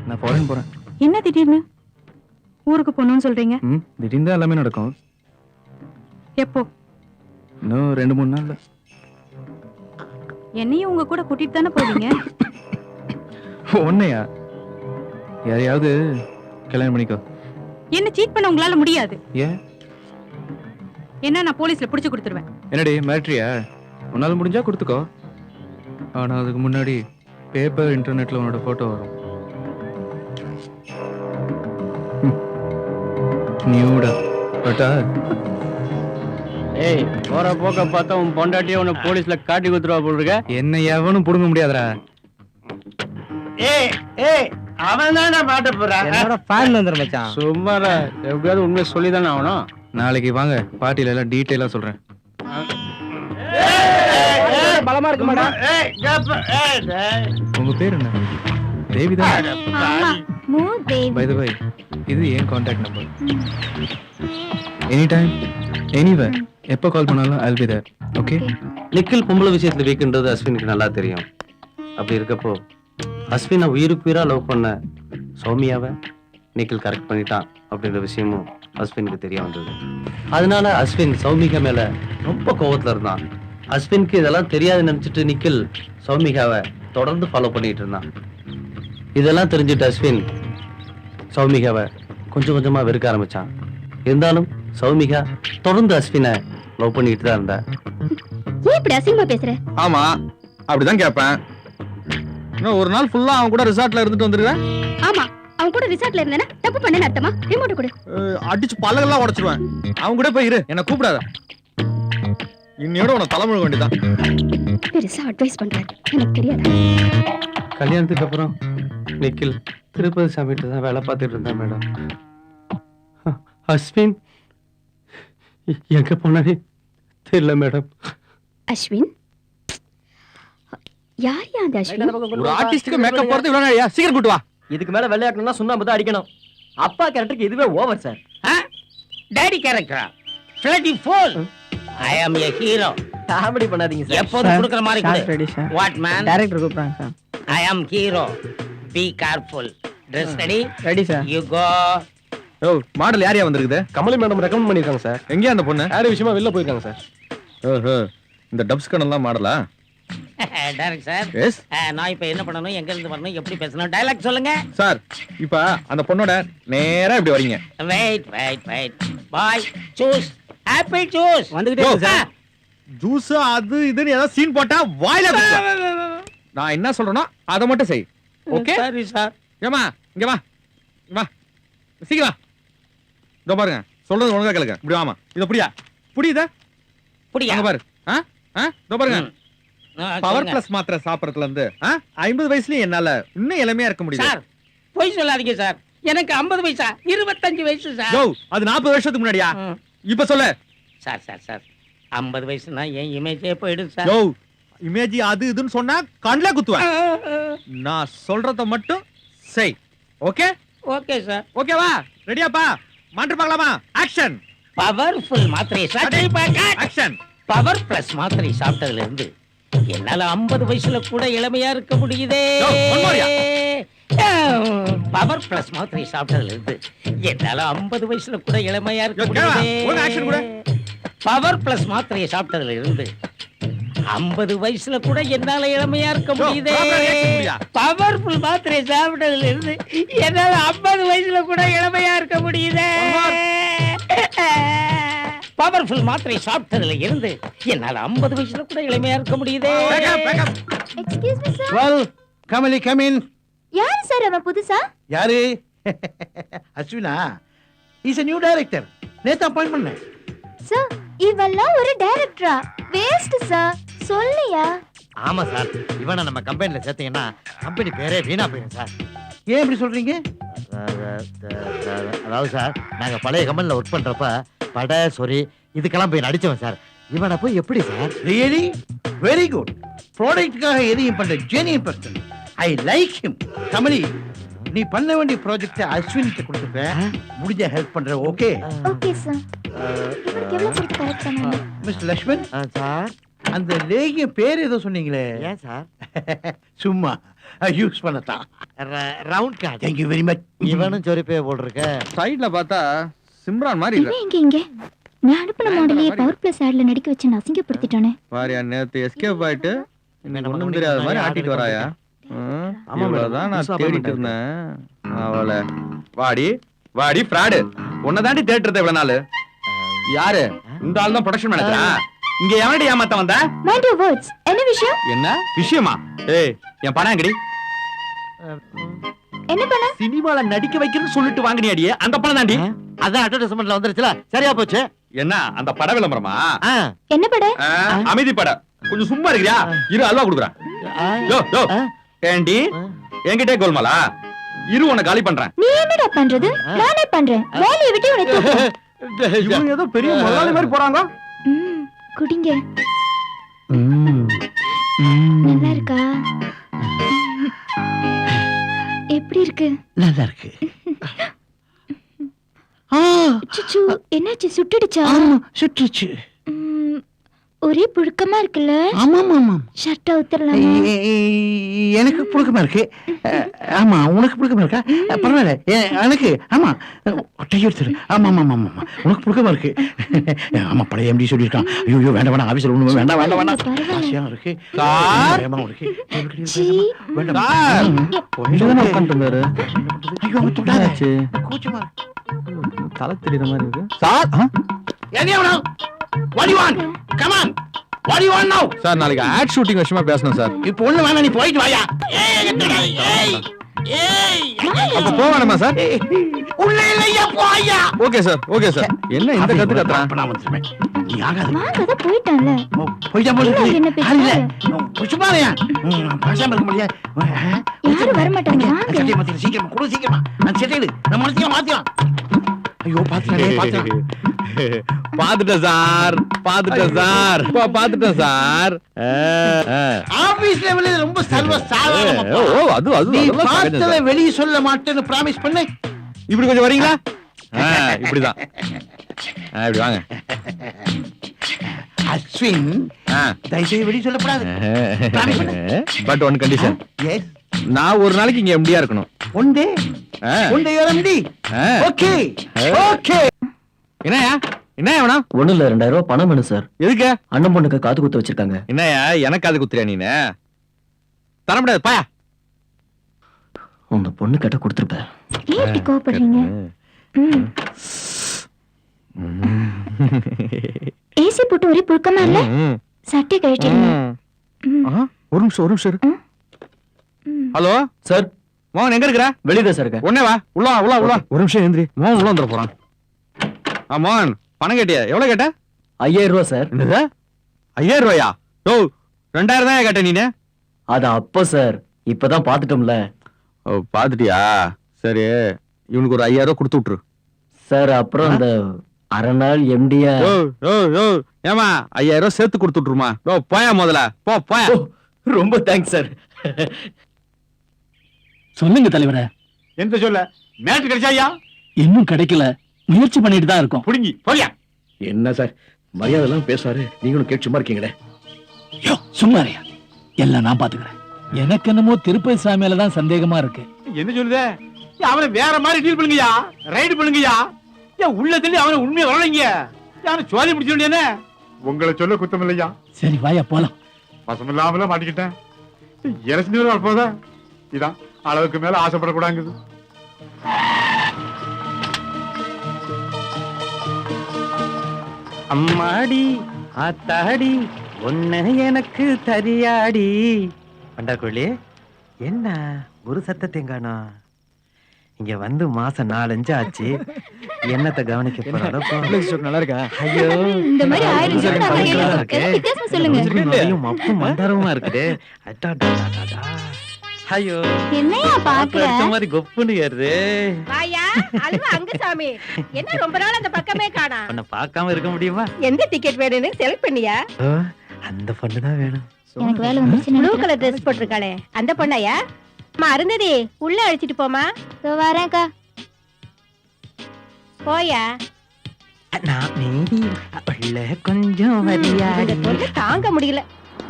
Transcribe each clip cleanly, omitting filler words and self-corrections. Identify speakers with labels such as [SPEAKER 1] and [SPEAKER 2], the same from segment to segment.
[SPEAKER 1] நான் ஃபாரின் போறேன்.
[SPEAKER 2] என்ன திடீர்னு ஊருக்கு போகணும்னு சொல்றீங்க?
[SPEAKER 1] திடீர்னு தான் எல்லாமே நடக்கும்.
[SPEAKER 2] எப்போ?
[SPEAKER 1] இன்னும் 2-3 நாள்ல.
[SPEAKER 2] என்னையும் உங்க கூட கூட்டிட்டு தானே போவீங்க?
[SPEAKER 1] ஒன்னையா? யாரையாவது கல்யாணம் பண்ணிக்கோ.
[SPEAKER 2] என்ன சீட் பண்ண உங்களால முடியாது.
[SPEAKER 1] ஏன்?
[SPEAKER 2] என்ன நான் போலீஸ்ல புடிச்சு கொடுத்துருவேன்.
[SPEAKER 1] என்னடி மிலிட்டரியா? உன்னால முடிஞ்சா கொடுத்துக்கோ. ஆனா அதுக்கு முன்னாடி பேப்பர் இன்டர்நெட்ல உன்னோட போட்டோ வரும். நியூடா பட்டா.
[SPEAKER 3] ஏய், போற போக்க பார்த்தா உன் பொண்டாட்டியே உன்னை போலீஸ்ல காட்டி குத்துருவா போல இருக்க.
[SPEAKER 1] என்ன எவனும் புடுங்க முடியாதுடா.
[SPEAKER 3] ஏய் ஏய், அவன் தானே மாட்ட போறான்.
[SPEAKER 4] என்னோட ஃபேன் வந்துரு மச்சான்.
[SPEAKER 3] சும்மாடா, எப்படியாவது உண்மையை சொல்லி தானே ஆகணும்.
[SPEAKER 1] நாளைக்கு வாங்க, பார்ட்டில எல்லாம் டீடைலா சொல்றேன்.
[SPEAKER 4] பலமா இருக்கு மேடம்.
[SPEAKER 1] உங்க பேர் என்ன? தேவிதா.
[SPEAKER 2] ஆமா, மூ தேவி.
[SPEAKER 1] பை தி வே, இது என் contact number. Any time anywhere எப்போ கால் பண்ணாலும் I'll be there. Okay?
[SPEAKER 5] Nikhil பொம்பளை விஷயத்துல வீக்குன்றது அஸ்வினுக்கு நல்லா தெரியும். அப்படி இருக்கப்போ அஸ்வினை உயிருக்கு உயிரா லவ் பண்ண சௌமியாவை நிக்கில் கரெக்ட் பண்ணிட்டான் அப்படின்ற விஷயமும் அஸ்வினுக்கு தெரிய வந்தது. அதனால அஸ்வின் சௌமிகா மேல ரொம்ப கோவத்துல இருந்தான். அஸ்வினுக்கு இதெல்லாம் தெரியாது நினைச்சிட்டு நிக்கில் சௌமிகாவை தொடர்ந்து ஃபாலோ பண்ணிட்டு இருந்தான். இதெல்லாம் தெரிஞ்சுட்டு அஸ்வின் சௌமிகாவை கொஞ்சம் கொஞ்சமா வெறுக்க ஆரம்பிச்சான். இருந்தாலும் சௌமிகா தொடர்ந்து அஸ்வினை லவ் பண்ணிட்டு தான் இருந்தா.
[SPEAKER 2] ஏன் இப்படி அசிங்கமா பேசுற?
[SPEAKER 1] ஆமா, அப்படிதான் கேட்பேன். இன்னும் ஒரு நாள் ஃபுல்லா அவன் கூட ரிசார்ட்ல இருந்துட்டு வந்துருவேன்.
[SPEAKER 2] ஆமா, அவன் கூட ரிசார்ட்ல இருந்தேனா தப்பு பண்ணேன்னு அர்த்தமா? ரிமோட் கொடு.
[SPEAKER 1] அடிச்சு பல்லெல்லாம் உடைச்சிருவேன். அவன் கூட போய் இரு, என்ன கூப்பிடாத. இன்னையோட உன தலைமுழுக வேண்டியதான்.
[SPEAKER 2] பெருசா அட்வைஸ் பண்றாரு, எனக்கு தெரியாதா?
[SPEAKER 5] கல்யாணத்துக்கு அப்புறம் நிக்கில் திருப்பதி சாமிகிட்ட தான் வேலை பார்த்துட்டு இருந்தான் மேடம். அஸ்வின் எங்க போனானே தெரியல மேடம்.
[SPEAKER 2] அஸ்வின்? யார் அந்த அஸ்வின்?
[SPEAKER 1] ஒரு ஆர்டிஸ்டுக்கு மேக்கப் போறது இவ்வளவு நாளையா? சீக்கிரம் கூட்டு வா.
[SPEAKER 4] இதுக்கு மேல வெள்ளையாக்கணும்னா சுண்ணாம்பு தான் அடிக்கணும். அப்பா கேரக்டருக்கு இதுவே ஓவர் சார்.
[SPEAKER 6] டாடி கேரக்டரா? Bloody fool. I am a hero.
[SPEAKER 4] Comedy பண்ணாதீங்க சார்.
[SPEAKER 6] எப்போதும் கொடுக்கிற மாதிரி கொடு. What man?
[SPEAKER 4] டைரக்டர் கூப்பிடுறாங்க sir.
[SPEAKER 6] I am hero. Be careful. Dress ready?
[SPEAKER 4] Ready sir.
[SPEAKER 6] You go.
[SPEAKER 1] Oh, model யாரையா வந்திருக்குது?
[SPEAKER 5] கமலி மேடம் ரெக்கமெண்ட் பண்ணிருக்காங்க சார்.
[SPEAKER 1] எங்கயா அந்த பொண்ணு?
[SPEAKER 5] வேற விஷயமா வெளில போயிருக்காங்க சார்.
[SPEAKER 1] ஓஹோ, இந்த டப்ஸ் கணல்லாம் மாடலா?
[SPEAKER 6] Direct sir.
[SPEAKER 1] எஸ்.
[SPEAKER 6] நான் இப்போ என்ன பண்ணனும், எங்க இருந்து வரணும், எப்படி பேசணும், டயலாக் சொல்லுங்க
[SPEAKER 1] சார். இப்ப அந்த பொண்ணோட நேரா இப்படி வரீங்க.
[SPEAKER 6] வெயிட் பாய் சூஸ் ஆப்பிள் ஜூஸ்
[SPEAKER 4] வந்துட்டே இருக்கு சார்.
[SPEAKER 1] ஜூஸ் அது இதுன்னு ஏதாவது சீன் போட்டா வாயில குத்து. நான் என்ன சொல்றேனோ அதை மட்டும் செய். ஓகே?
[SPEAKER 6] சரி சார்.
[SPEAKER 1] ஏமா இங்க வா. வா. சீக்கிரம் வா. இதோ பாருங்க. சொல்றது ஒழுங்கா கேளுங்க. இப்படி வாமா. இத புடியா? புடியுதா?
[SPEAKER 6] புடியா?
[SPEAKER 1] அங்க பாரு. இதோ பாருங்க. பவர் பிளஸ் மாத்திரை சாப்பிடறதுல இருந்து 50 வயசுலயும் என்னால இன்னும் இளமையா இருக்க முடியல.
[SPEAKER 6] சார், போய் சொல்லாதீங்க சார். எனக்கு 50 வயசா? 25 வயசு சார்.
[SPEAKER 1] யோ, அது 40 வருஷத்துக்கு முன்னாடியா? இப்ப சொல்லு.
[SPEAKER 6] சார் 50 வயசுனா என் இமேஜே போயிடும் சார்.
[SPEAKER 1] யோ, இமேஜ் அது இதுன்னு சொன்னா கண்ல குத்துவேன். நான் சொல்றத மட்டும் செய். ஓகே?
[SPEAKER 6] Okay sir.
[SPEAKER 1] ஓகேவா? ரெடியாப்பா? மாற்று பார்க்கலாமா? ஆக்ஷன்.
[SPEAKER 6] பவர்ஃபுல் மாத்திரை சாப்பிட்டு
[SPEAKER 1] ஆக்ஷன்.
[SPEAKER 6] பவர் பிளஸ் மாத்திரை சாப்பிட்டதுல இருந்து என்னால 50 வயசுல கூட இளமையா இருக்க முடியுதே. பவர் பிளஸ் மாத்திரை சாப்பிட்டதுல இருந்து என்னால 50 வயசுல கூட இளமையா இருக்க முடியுதே. பவர் பிளஸ் மாத்திரையை சாப்பிட்டதுல இருந்து 50 வயசுல கூட என்னால இளமையா இருக்க முடியுதே. பவர்ஃபுல் மாத்திரை சாப்பிட்டதுல இருந்து என்னால 50 வயசுல கூட இளமையா இருக்க முடியுதே. பவர்ஃபுல் மாத்திரை சாப்பிட்டதுல இருந்து என்னால 50 வயசுல கூட இளமையா இருக்க முடியுதே.
[SPEAKER 2] Excuse me sir.
[SPEAKER 5] Well, Kamali come in.
[SPEAKER 2] யார் சார் அவன் புதுசா?
[SPEAKER 5] யாரு? அஸ்வினா. Is a new director. நேத்து அப்பாயிண்ட் பண்ணேன்.
[SPEAKER 2] சார், இவெல்லாம் ஒரு டைரக்டரா? Waste sir. சொல்லியா?
[SPEAKER 4] ஆமா சார். இவனை நம்ம கம்பெனில சேர்த்தீங்கன்னா கம்பெனி பேரே வீணா போயிடும் சார்.
[SPEAKER 5] ஏன் இப்படி சொல்றீங்க?
[SPEAKER 4] அதாவது சார், நாங்க பழைய கம்பெனில ஒர்க் பண்றப்ப படை சொறி இதுக்கெல்லாம் போய் நடிச்சவன் சார். இவனை போய் எப்படி சார்?
[SPEAKER 5] Really very good. ப்ராடக்ட்டுக்காக எதையும் பண்ற genuine person. I like him. Kamali, நீ பண்ண வேண்டிய ப்ராஜெக்ட் அஸ்வின்கிட்ட கொடுத்துப்பேன். முடிஞ்ச ஹெல்ப் பண்ற. ஓகே?
[SPEAKER 2] Okay sir. இவனுக்கு எவ்வளவு கொடுத்து கரெக்ட் பண்ணாங்க?
[SPEAKER 5] மிஸ்டர் லக்ஷ்மன்
[SPEAKER 4] சார்,
[SPEAKER 7] அந்த லேகிய பேர் ஏதோ சொன்னீங்களே,
[SPEAKER 4] ஏன் சார்?
[SPEAKER 7] சும்மா யூஸ் பண்ணத்தான்.
[SPEAKER 4] Round card.
[SPEAKER 7] Thank you very much.
[SPEAKER 4] இவனும் சொரிப்பே போட்டிருக்க.
[SPEAKER 1] சைடுல பார்த்தா சிம்ரான் மாதிரி இல்ல.
[SPEAKER 2] என்ன இங்க நான் அனுப்பின மாடலையே பவர் பிளஸ் ஆட்ல நடிக்க வச்சு நான் அசிங்கப்படுத்திட்டானே.
[SPEAKER 1] பாரியா நேத்து எஸ்கேப் ஆயிட்டு இன்னைக்கு ஒண்ணும் தெரியாத மாதிரி ஆட்டிட்டு வராயா? அவ்வளவுதான் நான் தேடிட்டு இருந்தேன். அவளை வாடி வாடி ஃப்ராடு உன்னை தாண்டி தேடுறது இவ்வளவு நாள். யாரு இந்த ஆள் தான் ப்ரொடக்ஷன் மேனேஜரா? இங்க எவனடி ஏமாத்த வந்த?
[SPEAKER 2] Mind your words. என்ன விஷயம்?
[SPEAKER 1] என்ன விஷயமா? ஏய் என் பணம் எங்கடி?
[SPEAKER 2] என்ன பண்ண?
[SPEAKER 1] சினிமால நடிக்க வைக்கிறேன்னு சொல்லிட்டு வாங்கினியாடியே அந்த பணம் தாண்டி.
[SPEAKER 4] அதான் அட்வர்டைஸ்மெண்ட்ல வந்துருச்சுல, சரியா போச்சு.
[SPEAKER 1] என்ன அந்த பட விளம்பரமா?
[SPEAKER 2] என்ன பட?
[SPEAKER 1] அமைதி பட. கொஞ்சம் சும்மா இருக்கிறியா? இரு அல்வா குடுக்குறேன். யோ யோ ஏண்டி என்கிட்டே கோல்மாலா? இரு உன்னை காலி பண்றேன்.
[SPEAKER 2] நீ என்னடா பண்றது? நானே பண்றேன். வேலையை விட்டு உன்னை தூக்குறேன்.
[SPEAKER 1] இவங்க ஏதோ பெரிய முதலாளி மாதிரி போறாங்க.
[SPEAKER 2] குடிங்க. நல்லா இருக்கா? எப்படி இருக்கு?
[SPEAKER 7] நல்லா இருக்கு.
[SPEAKER 2] சுச்சு என்னாச்சு? சுட்டுடுச்சா?
[SPEAKER 7] ஆமா சுற்றுச்சு.
[SPEAKER 2] ஒரே புழுக்கமா இருக்குல்ல?
[SPEAKER 7] ஆமா ஆமா.
[SPEAKER 2] ஷர்ட் அவுத்தறலாமா?
[SPEAKER 7] எனக்கு புழுக்கமா இருக்கு. ஆமா உனக்கு புழுக்கமா இருக்கா? பரவாயில்ல எனக்கு. ஆமா ஒட்டையை எடுத்துரு. ஆமா ஆமா ஆமா ஆமா உனக்கு புழுக்கமா இருக்கு. ஆமா பழைய எம்டி சொல்லியிருக்கான். ஐயோ வேண்டாம் வேண்டாம் ஆபீஸ்ல ஒண்ணு வேண்டாம் வேண்டாம் வேண்டாம். ஆசையா இருக்கு. பயமா இருக்கு. வேண்டாம்.
[SPEAKER 1] உட்காந்துருந்தாரு.
[SPEAKER 7] ஐயோ அவன் தொடாதே. கூச்சமா
[SPEAKER 1] தலை தெரியுற மாதிரி இருக்கு. Sir
[SPEAKER 7] What do you want? Come on. What do you want now?
[SPEAKER 1] Sir நாளைக்கு ஆட் ஷூட்டிங் விஷயமா பேசணும் சார்.
[SPEAKER 7] இப்போ ஒண்ணு வேணா நீ போயிட்டு வாயா.
[SPEAKER 1] அப்ப போவானமா சார்?
[SPEAKER 7] உள்ள இல்லையா போயா.
[SPEAKER 1] Okay sir okay sir. என்ன இந்த கத்து கத்துறான்?
[SPEAKER 7] அப்ப நான் வந்துருவேன். நீ ஆகாத.
[SPEAKER 2] வாங்கத போய்ட்டான்ல.
[SPEAKER 7] போய்டா போல இருக்கு.
[SPEAKER 2] என்ன பேசுற?
[SPEAKER 7] சும்மாரியா? பாஷா இருக்க முடியா?
[SPEAKER 2] யாரும் வர மாட்டாங்க. வாங்க.
[SPEAKER 7] சீக்கிரம் மாத்தி சீக்கிரம் குடு சீக்கிரமா. நான் செட்டிடு. நம்ம மனசியா மாத்தியா. ஐயோ பாத்துறே பாத்துறே.
[SPEAKER 1] பாத்துட்டேன் சார் பாத்துட்டேன் சார் பாத்துட்டேன் சார்.
[SPEAKER 7] ஆபீஸ் லெவல்ல ரொம்ப சர்வ சாதாரணமா.
[SPEAKER 1] ஓ அது அது
[SPEAKER 7] நீ பார்த்தத வெளிய சொல்ல மாட்டேன்னு பிராமிஸ் பண்ணு.
[SPEAKER 1] இப்படி கொஞ்சம் வரீங்களா? இப்படிதான். இப்படி வாங்க.
[SPEAKER 7] அஸ்வின் தயவுசெய்து வெளிய சொல்லக்கூடாது.
[SPEAKER 1] But one condition.
[SPEAKER 7] எஸ்
[SPEAKER 1] நான் ஒரு நாளைக்கு இங்க எம்டியா இருக்கணும்.
[SPEAKER 7] One day MD. Okay okay.
[SPEAKER 1] என்னயா என்னயா வேணா?
[SPEAKER 8] ஒண்ணு இல்ல 2000 ரூபாய் பணம் வேணும் சார்.
[SPEAKER 1] எதுக்கு?
[SPEAKER 8] அண்ணன் பொண்ணுக்கு காது குத்து வச்சிருக்காங்க.
[SPEAKER 1] என்னயா எனக்கு அது குத்துறியா நீனு? தர முடியாது பாயா.
[SPEAKER 8] உங்க பொண்ணு கிட்ட கொடுத்துருப்பேன்.
[SPEAKER 2] ஏன் இப்படி கோபப்படுறீங்க? ஏசி போட்டு ஒரே புழுக்கமா இல்ல? சட்டை கழட்டிடுங்க.
[SPEAKER 1] ஒரு நிமிஷம் இரு. ஹலோ
[SPEAKER 8] சார்
[SPEAKER 1] மோகன் எங்க இருக்கிற?
[SPEAKER 8] வெளியே சார் இருக்கேன்.
[SPEAKER 1] உடனே வா உள்ள உள்ள உள்ள. ஒரு நிமிஷம் எந்திரி. மோகன் உள்ள வந்துட போறான். மோகன் பணம் கேட்டியா? எவ்வளவு கேட்ட?
[SPEAKER 8] 5000 ரூபாய் சார்.
[SPEAKER 1] என்னது 5000 ரூபாயா? ஓ 2000 தான் கேட்ட நீனு.
[SPEAKER 8] அது அப்ப சார், இப்பதான் பாத்துட்டோம்ல.
[SPEAKER 1] ஓ பாத்துட்டியா? சரி இவனுக்கு ஒரு 5000 ரூபாய் கொடுத்து விட்டுரு
[SPEAKER 8] சார். அப்புறம் அந்த அரை நாள் எம்டியா.
[SPEAKER 1] ஏமா 5000 ரூபாய் சேர்த்து கொடுத்து விட்டுருமா? ஓ போயா முதல்ல போ போயா.
[SPEAKER 8] ரொம்ப தேங்க்ஸ் சார். சொல்லுங்க தலைவரே.
[SPEAKER 7] எந்த சொல்ல மேட்ச் கிடைச்சாயா?
[SPEAKER 8] இன்னும் கிடைக்கல, முயற்சி பண்ணிட்டு தான் இருக்கோம்.
[SPEAKER 7] புடிங்கி போயா.
[SPEAKER 9] என்ன சார் மரியாதை எல்லாம் பேசுறாரு, நீங்களும் கேட்டு சும்மா இருக்கீங்களே.
[SPEAKER 8] சும்மாரியா, எல்லாம் நான் பாத்துக்கிறேன். எனக்கு என்னமோ திருப்பதி சாமியில தான் சந்தேகமா இருக்கு.
[SPEAKER 7] என்ன சொல்லுதே? அவனை வேற மாதிரி டீல் பண்ணுங்கயா, ரைடு பண்ணுங்கயா. ஏன் உள்ள தள்ளி அவனை உண்மையை வரலைங்க. யாரும் சோதி முடிச்ச வேண்டியனே. உங்களை சொல்ல குத்தம் இல்லையா.
[SPEAKER 8] சரி வாயா போலாம்.
[SPEAKER 7] பசம் இல்லாமல மாட்டிக்கிட்டேன். இறச்சி போதா இதான் அளவுக்கு மேல ஆசைப்படக்கூடாங்குது.
[SPEAKER 3] அம்மாடி ஆத்தாடி ஒன்னு எனக்கு தரியாடி. பண்டாக்கோழி என்ன ஒரு சத்தத்தையும் காணோம்? இங்க வந்து மாசம் 4-5 ஆச்சு. என்னத்தை கவனிக்க போறோம்?
[SPEAKER 1] நல்லா இருக்கா?
[SPEAKER 3] ஐயோ
[SPEAKER 2] இந்த மாதிரி ஆயிரம் ஜோடி நான் கேள்விப்பட்டிருக்கேன். வித்தியாசம் சொல்லுங்க.
[SPEAKER 3] மப்பும் மந்தாரமா இருக்குது. ஐயோ
[SPEAKER 2] என்னையா பாக்குற?
[SPEAKER 3] மாதிரி கொப்புன்னு ஏறுது.
[SPEAKER 10] வாயா அல்வா அங்க சாமி. என்ன ரொம்ப நாள் அந்த பக்கமே காணா?
[SPEAKER 3] உன்னை பார்க்காம இருக்க முடியுமா?
[SPEAKER 10] எந்த டிக்கெட் வேணும்னு செலக்ட் பண்ணியா?
[SPEAKER 3] அந்த பொண்ணு தான் வேணும்.
[SPEAKER 2] எனக்கு வேலை வந்துருச்சு.
[SPEAKER 10] ப்ளூ கலர் Dress போட்டிருக்காளே அந்த பொண்ணாயா? அம்மா அருந்ததி உள்ள அழைச்சிட்டு போமா.
[SPEAKER 2] வரேன்க்கா.
[SPEAKER 10] போயா.
[SPEAKER 6] உள்ள கொஞ்சம்
[SPEAKER 10] இந்த தொல்லை தாங்க முடியல.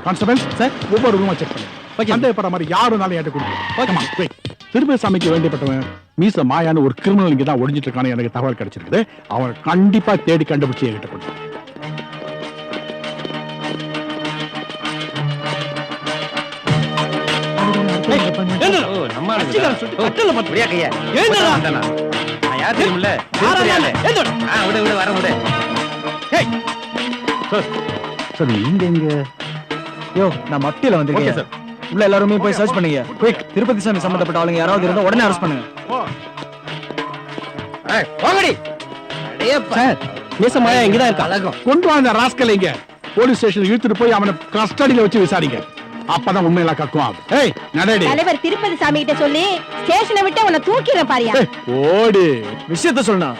[SPEAKER 7] கான்ஸ்டபிள் சார் ஒவ்வொரு ரூமா செக் பண்ணு. சந்தேகப்படுற மாதிரி யாருனாலும் ஏட்ட கொடுங்க. திருப்பதிசாமிக்கு வேண்டியப்பட்டவன் மீச மாயான்னு ஒரு கிரிமினல் இங்க தான் ஒளிஞ்சிட்டு இருக்கான்னு எனக்கு தகவல் கிடைச்சிருக்குது. அவன் கண்டிப்பா தேடி கண்டுபிடிச்சு என்கிட்ட கொடுத்து.
[SPEAKER 1] சார் நீங்க எங்க?
[SPEAKER 3] யோ நான் மத்தியில வந்திருக்கேன் சார். உள்ள எல்லாருமே போய் சர்ச் பண்ணுங்க. குயிக், திருப்பதி சாமி சம்பந்தப்பட்ட ஆளுங்க யாராவது இருந்தா உடனே அரெஸ்ட் பண்ணுங்க. சார் மீச மாயா இங்கதான் இருக்கா.
[SPEAKER 7] கொண்டு வந்த ராஸ்கல் இங்க போலீஸ் ஸ்டேஷன் இழுத்துட்டு போய் அவனை கஸ்டடியில வச்சு விசாரிங்க. அப்பதான் உண்மையெல்லாம் கக்கும் ஆகும். ஏய் நடடி.
[SPEAKER 10] தலைவர் திருப்பதி சாமி கிட்ட சொல்லி ஸ்டேஷனை விட்டு உன்னை தூக்கிடுறேன் பாரியா.
[SPEAKER 7] ஓடு.
[SPEAKER 3] விஷயத்த சொன்னா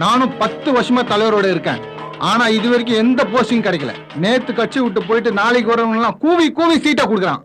[SPEAKER 1] நானும் 10 வருஷமா தலைவரோட இருக்கேன். ஆனா இது வரைக்கும் எந்த போஸ்டிங் கிடைக்கல. நேத்து கட்சி விட்டு போயிட்டு நாளைக்கு வரவங்க எல்லாம் கூவி கூவி சீட்டை கொடுக்குறான்.